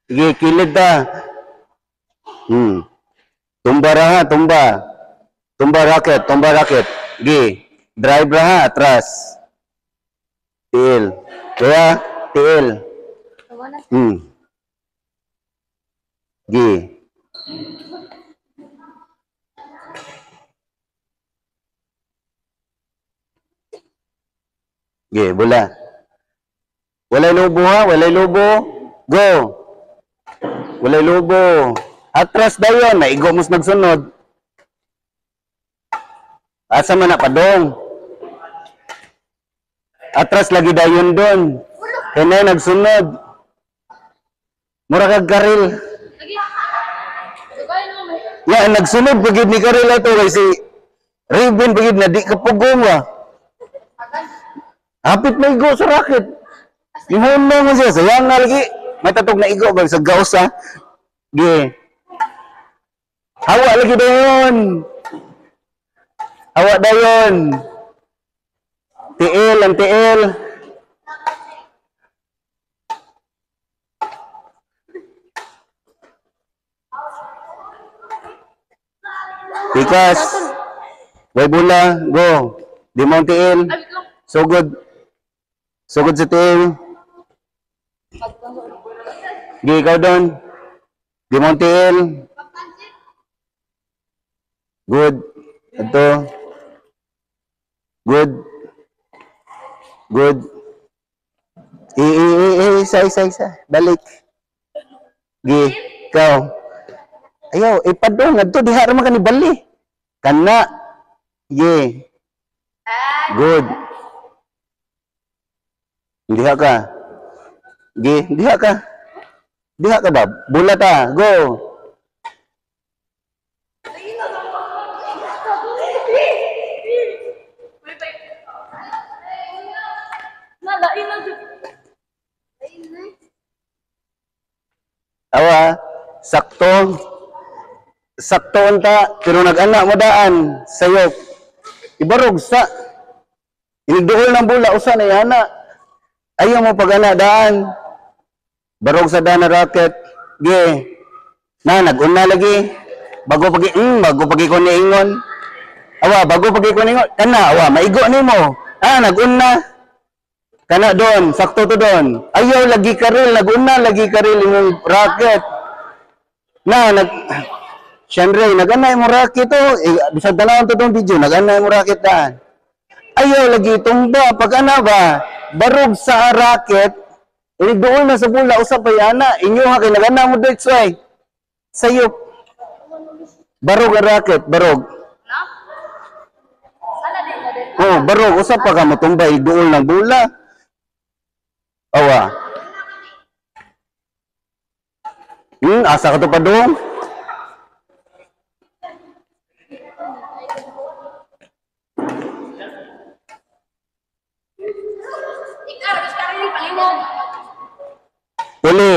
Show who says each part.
Speaker 1: Sige, kilid ta. Tumba ra ha, tumba. Tumba raket, tumba raket. Sige, drive ra ha, atras. Tiil. Kaya, tiil. Sige. Sige, bola. Walay lobo ha, walay lobo. Go. Walay lobo. Atras dayon, naigo mos nagsunod. Asa man na padong. Atras lagi dayon doon. Kaya nagsunod. Mura kag karil. Ya, nagsunod pagid ni karil ato kasi Raven pagid na di kapugong wa. Hapit na igo sa racket. Limon mo siya, sayang na lagi. May tatog na igo ba sa gaos ha. Gi. Hawa lagi dayon. Hawa dayon. TL ang TL. Pikas. Way bola, go. Di mo ang TL. So good. So good sa TL. Gi, ikaw doon. Di mo ang TL. Good. Ito. Good. Good. Isa. Balik. Gi, ikaw. Ayaw, ipadong. Ito, diha naman ka ni Bali. Kana. Gi. Good. Diha ka. Gi, diha ka. Diha ka ba? Bulat ta. Go. Awa, sakto. Sakto unta, pero nag-ana mo daan, sayop. Ibarog sa. Inigduol ng bula, usa na yana. Ayaw mo pag-ana daan. Barog sa daan na racket. Ge. Na, nag-una lagi. Bago pagi ko niingon. Awa, bago pagi ko niingon. Kana, awa, maigo ni mo. Nag-una. Kana doon, sakto to doon. Ayaw lagi karil, nag-una lagi karil yung racket. Siyempre, nag-anay mo racket to. Bisag tanawang to itong video, nag-anay mo racket daan. Ayaw lagi tumba, pag-ana ba? Barog sa racket, doon na sa bula, usap pa yana. Inyo ha, kay nag-ana mo doon, sway. Sayop. Barog ang racket, barog. Barog, usap pa ka mo tumba, doon ng bula. Awa. Asa ka to pa doon? Uli.